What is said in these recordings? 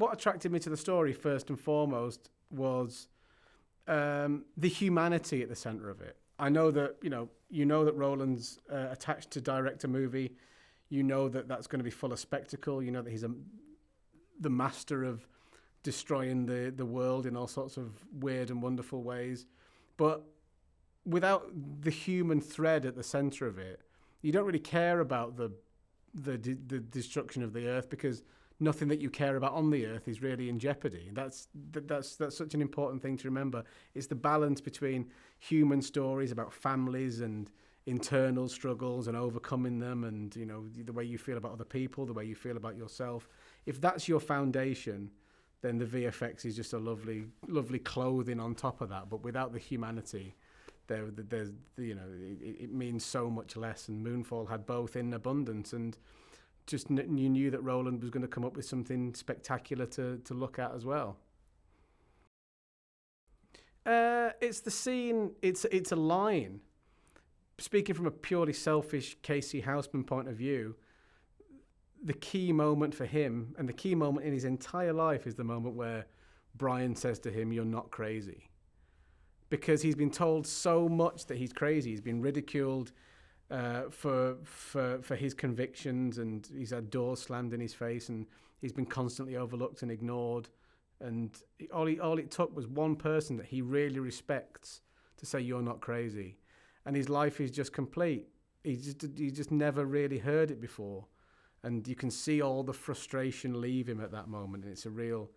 what attracted me to the story first and foremost was the humanity at the center of it. I know that you know that Roland's attached to direct a movie. You know that that's going to be full of spectacle. You know that he's the master of destroying the world in all sorts of weird and wonderful ways. But without the human thread at the center of it, you don't really care about the destruction of the Earth, because nothing that you care about on the Earth is really in jeopardy. That's such an important thing to remember. It's the balance between human stories about families and internal struggles and overcoming them, and the way you feel about other people, the way you feel about yourself. If that's your foundation, then the VFX is just a lovely clothing on top of that. But without the humanity, there's it means so much less. And Moonfall had both in abundance, and just you knew that Roland was going to come up with something spectacular to look at as well. It's the scene. It's a line. Speaking from a purely selfish Casey Houseman point of view, the key moment for him, and the key moment in his entire life, is the moment where Brian says to him, "You're not crazy." Because he's been told so much that he's crazy. He's been ridiculed for his convictions, and he's had doors slammed in his face, and he's been constantly overlooked and ignored. And all it took was one person that he really respects to say, "You're not crazy." And his life is just complete. He just never really heard it before. And you can see all the frustration leave him at that moment. And it's a real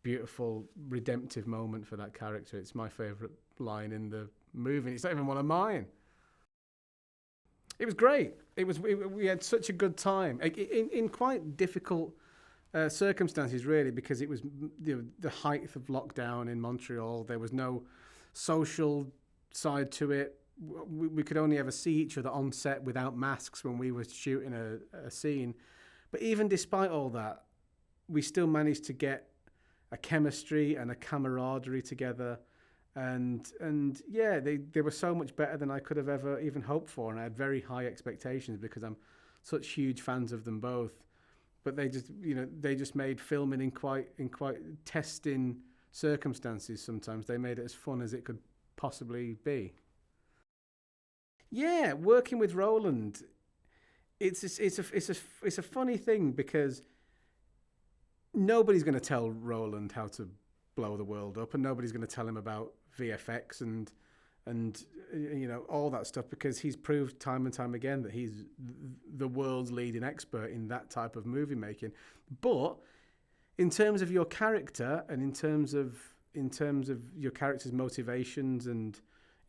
beautiful, redemptive moment for that character. It's my favourite line in the movie. It's not even one of mine. It was great. We had such a good time in quite difficult circumstances, really, because it was the height of lockdown in Montreal. There was no social side to it. We could only ever see each other on set without masks when we were shooting a scene. But even despite all that, we still managed to get a chemistry and a camaraderie together. And yeah, they were so much better than I could have ever even hoped for. And I had very high expectations because I'm such huge fans of them both. But they just made filming in quite testing circumstances sometimes. They made it as fun as it could possibly be. Yeah, working with Roland, it's a funny thing, because nobody's going to tell Roland how to blow the world up, and nobody's going to tell him about VFX and all that stuff, because he's proved time and time again that he's the world's leading expert in that type of movie making. But in terms of your character, and in terms of your character's motivations and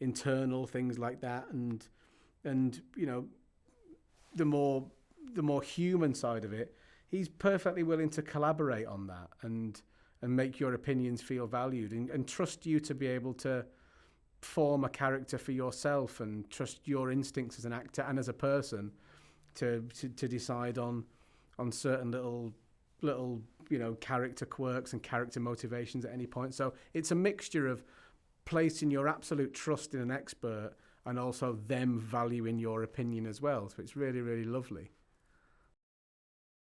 internal things like that, and the more human side of it, he's perfectly willing to collaborate on that and make your opinions feel valued, and trust you to be able to form a character for yourself, and trust your instincts as an actor and as a person to decide on certain little character quirks and character motivations at any point. So it's a mixture of placing your absolute trust in an expert and also them valuing your opinion as well. So it's really, really lovely.